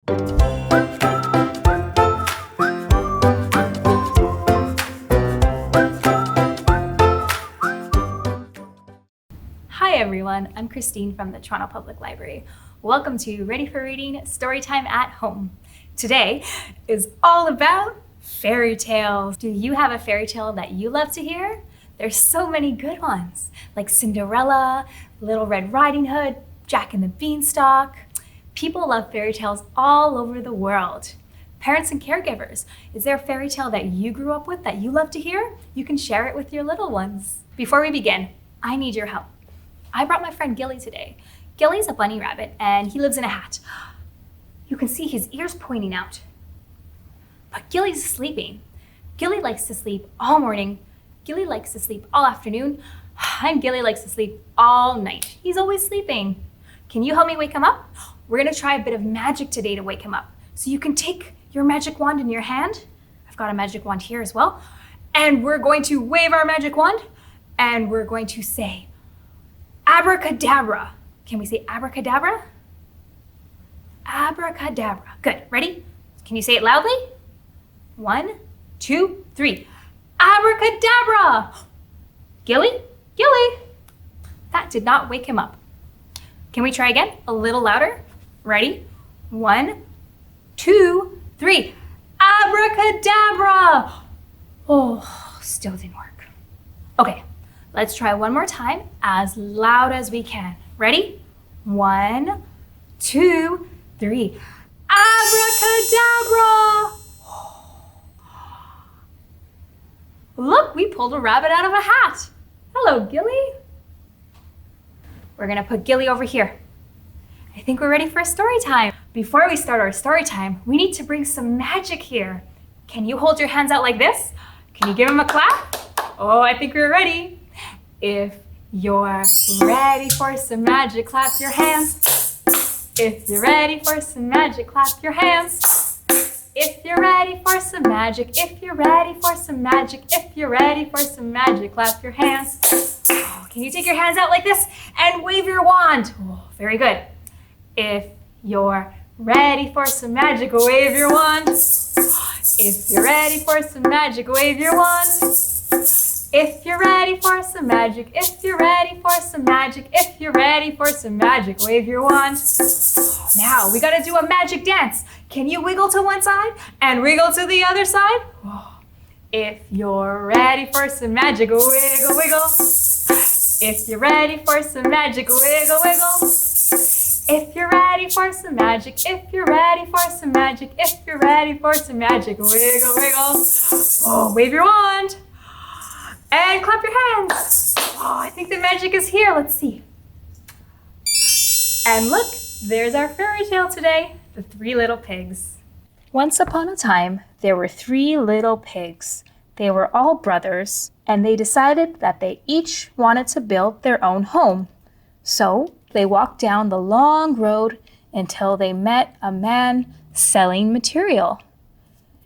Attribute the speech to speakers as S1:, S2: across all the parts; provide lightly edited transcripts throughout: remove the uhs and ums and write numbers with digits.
S1: Hi everyone, I'm Christine from the Toronto Public Library. Welcome to Ready for Reading Storytime at Home. Today is all about fairy tales. Do you have a fairy tale that you love to hear? There's so many good ones, like Cinderella, Little Red Riding Hood, Jack and the Beanstalk. People love fairy tales all over the world. Parents and caregivers, is there a fairy tale that you grew up with that you love to hear? You can share it with your little ones. Before we begin, I need your help. I brought my friend Gilly today. Gilly's a bunny rabbit and he lives in a hat. You can see his ears pointing out. But Gilly's sleeping. Gilly likes to sleep all morning. Gilly likes to sleep all afternoon. And Gilly likes to sleep all night. He's always sleeping. Can you help me wake him up? We're gonna try a bit of magic today to wake him up. So you can take your magic wand in your hand. I've got a magic wand here as well. And we're going to wave our magic wand and we're going to say, abracadabra. Can we say abracadabra? Abracadabra. Good. Ready? Can you say it loudly? 1, 2, 3. Abracadabra! Gilly? Gilly! That did not wake him up. Can we try again? A little louder. Ready? 1, 2, 3. Abracadabra! Oh, still didn't work. Okay. Let's try one more time as loud as we can. Ready? 1, 2, 3. Abracadabra! Look, we pulled a rabbit out of a hat. Hello, Gilly. We're gonna put Gilly over here. I think we're ready for a story time. Before we start our story time, we need to bring some magic here. Can you hold your hands out like this? Can you give him a clap? Oh, I think we're ready. If you're ready for some magic, clap your hands. If you're ready for some magic, clap your hands. If you're ready for some magic, if you're ready for some magic, if you're ready for some magic, clap your hands. Oh, can you take your hands out like this and wave your wand? Oh, very good. If you're ready for some magic, wave your wand. If you're ready for some magic, wave your wand. If you're ready for some magic, if you're ready for some magic, if you're ready for some magic, wave your wand. Now we gotta do a magic dance. Can you wiggle to one side and wiggle to the other side? If you're ready for some magic, wiggle, wiggle. If you're ready for some magic, wiggle, wiggle. If you're ready for some magic, if you're ready for some magic, if you're ready for some magic, wiggle, wiggle. Oh, wave your wand. And clap your hands. Oh, I think the magic is here. Let's see. And look, there's our fairy tale today, the 3 little pigs. Once upon a time, there were 3 little pigs. They were all brothers, and they decided that they each wanted to build their own home. So they walked down the long road until they met a man selling material.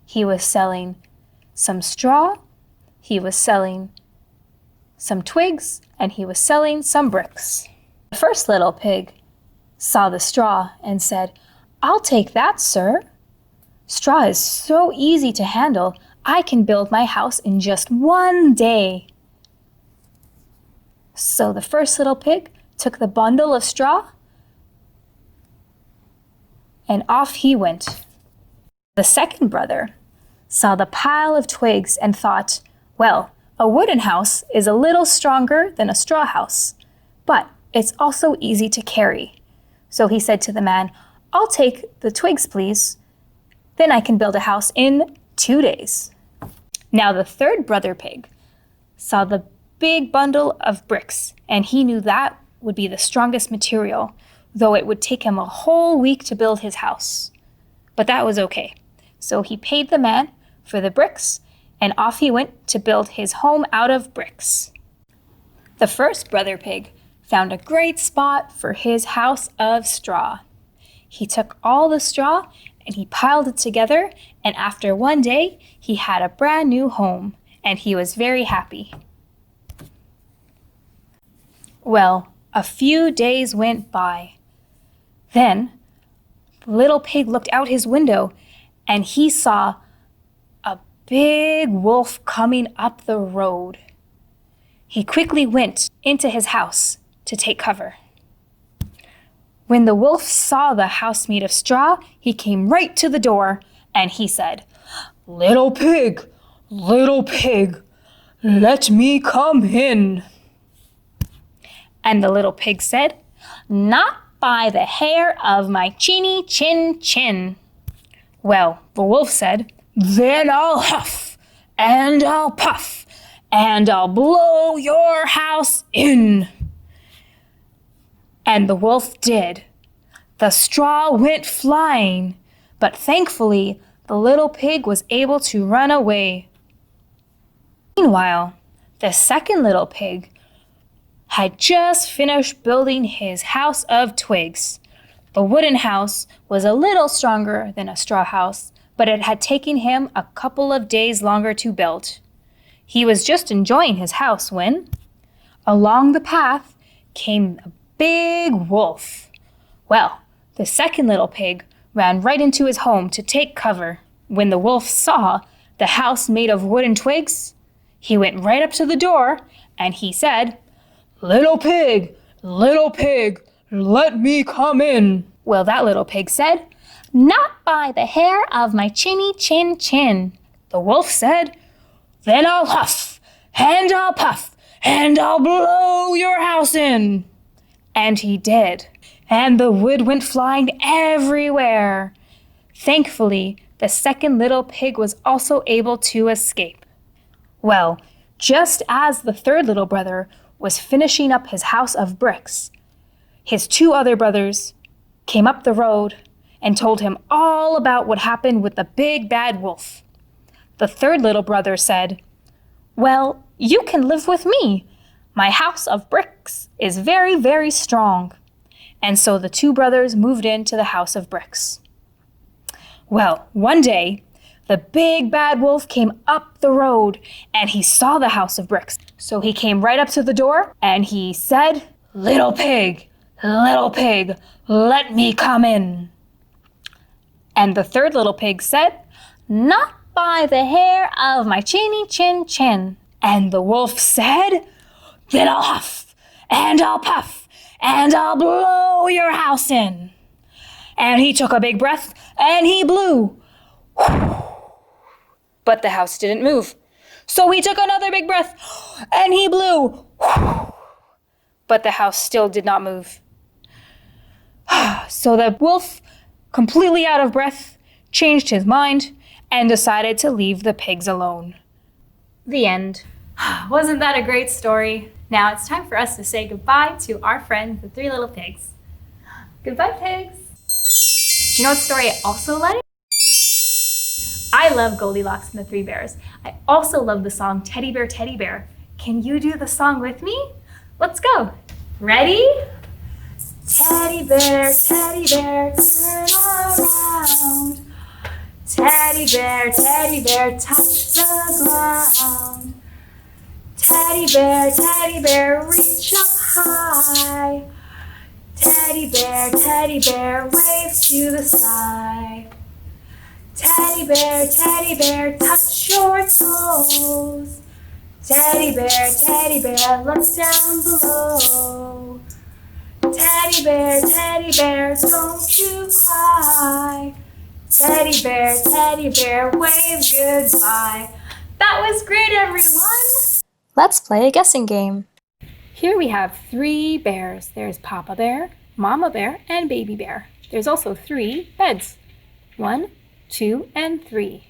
S1: He was selling some straw, he was selling some twigs, and he was selling some bricks. The first little pig saw the straw and said, "I'll take that, sir. Straw is so easy to handle. I can build my house in just 1 day." So the first little pig took the bundle of straw and off he went. The second brother saw the pile of twigs and thought, well, a wooden house is a little stronger than a straw house, but it's also easy to carry. So he said to the man, "I'll take the twigs, please. Then I can build a house in 2 days." Now the third brother pig saw the big bundle of bricks, and he knew that would be the strongest material, though it would take him a whole week to build his house. But that was okay. So he paid the man for the bricks, and off he went to build his home out of bricks. The first brother pig found a great spot for his house of straw. He took all the straw and he piled it together, and after 1 day, he had a brand new home, and he was very happy. Well, a few days went by. Then The little pig looked out his window and he saw a big wolf coming up the road. He quickly went into his house to take cover. When the wolf saw the house made of straw, he came right to the door and he said, little pig, let me come in." And the little pig said, "Not by the hair of my chinny chin chin." Well, the wolf said, "Then I'll huff, and I'll puff, and I'll blow your house in." And the wolf did. The straw went flying, but thankfully, the little pig was able to run away. Meanwhile, the second little pig had just finished building his house of twigs. The wooden house was a little stronger than a straw house, but it had taken him a couple of days longer to build. He was just enjoying his house when, along the path, came a big wolf. Well, the second little pig ran right into his home to take cover. When the wolf saw the house made of wooden twigs, he went right up to the door and he said, little pig, let me come in." Well, that little pig said, "Not by the hair of my chinny chin chin." The wolf said, "Then I'll huff, and I'll puff, and I'll blow your house in." And he did. And the wood went flying everywhere. Thankfully, the second little pig was also able to escape. Well, just as the third little brother was finishing up his house of bricks, his two other brothers came up the road and told him all about what happened with the big bad wolf. The third little brother said, "Well, you can live with me. My house of bricks is very, very strong." And so the two brothers moved into the house of bricks. Well, one day, the big bad wolf came up the road and he saw the house of bricks. So he came right up to the door and he said, little pig, let me come in." And the third little pig said, "Not by the hair of my chinny chin chin." And the wolf said, "Then I'll huff, and I'll puff, and I'll blow your house in." And he took a big breath and he blew. But the house didn't move. So he took another big breath and he blew. But the house still did not move. So the wolf, completely out of breath, changed his mind and decided to leave the pigs alone. The end. Wasn't that a great story? Now it's time for us to say goodbye to our friends, the three little pigs. Goodbye, pigs. Do you know what story I also like? I love Goldilocks and the Three Bears. I also love the song Teddy Bear, Teddy Bear. Can you do the song with me? Let's go. Ready? Teddy bear, turn around. Teddy bear, touch the ground. Teddy bear, reach up high. Teddy bear, wave to the sky. Teddy bear, touch your toes. Teddy bear, look down below. Teddy bear, don't you cry. Teddy bear, wave goodbye. That was great, everyone! Let's play a guessing game. Here we have three bears. There's Papa Bear, Mama Bear, and Baby Bear. There's also three beds. 1, 2, and 3.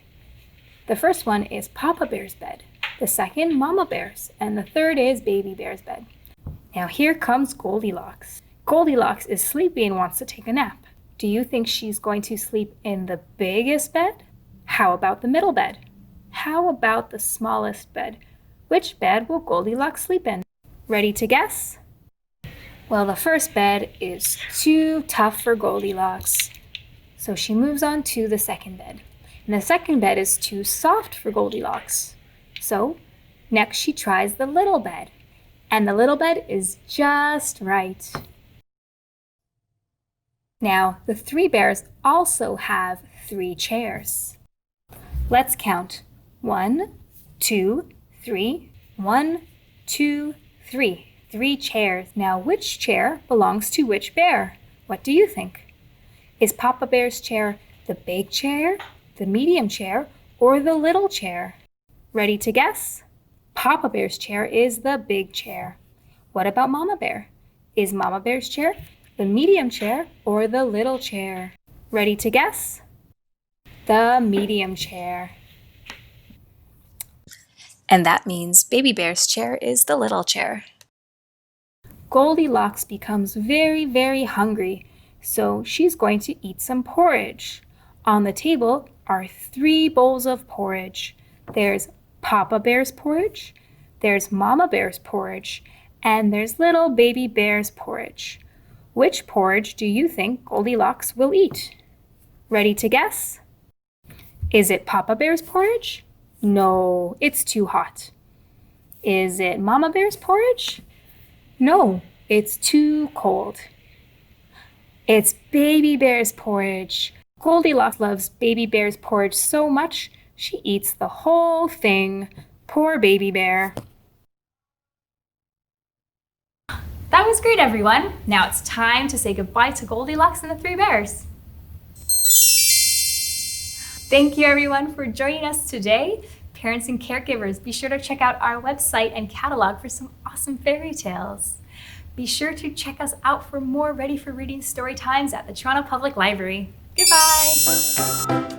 S1: The first one is Papa Bear's bed. The second, Mama Bear's. And the third is Baby Bear's bed. Now here comes Goldilocks. Goldilocks is sleepy and wants to take a nap. Do you think she's going to sleep in the biggest bed? How about the middle bed? How about the smallest bed? Which bed will Goldilocks sleep in? Ready to guess? Well, the first bed is too tough for Goldilocks. So she moves on to the second bed. And the second bed is too soft for Goldilocks. So next she tries the little bed. And the little bed is just right. Now, the three bears also have 3 chairs. Let's count. 1, 2, 3. 1, 2, 3. 3 chairs. Now, which chair belongs to which bear? What do you think? Is Papa Bear's chair the big chair, the medium chair, or the little chair? Ready to guess? Papa Bear's chair is the big chair. What about Mama Bear? Is Mama Bear's chair the medium chair or the little chair? Ready to guess? The medium chair. And that means Baby Bear's chair is the little chair. Goldilocks becomes very, very hungry, so she's going to eat some porridge. On the table are 3 bowls of porridge. There's Papa Bear's porridge, there's Mama Bear's porridge, and there's little Baby Bear's porridge. Which porridge do you think Goldilocks will eat? Ready to guess? Is it Papa Bear's porridge? No, it's too hot. Is it Mama Bear's porridge? No, it's too cold. It's Baby Bear's porridge. Goldilocks loves Baby Bear's porridge so much, she eats the whole thing. Poor Baby Bear. That was great, everyone. Now it's time to say goodbye to Goldilocks and the 3 bears. Thank you, everyone, for joining us today. Parents and caregivers, be sure to check out our website and catalog for some awesome fairy tales. Be sure to check us out for more Ready for Reading story times at the Toronto Public Library. Goodbye!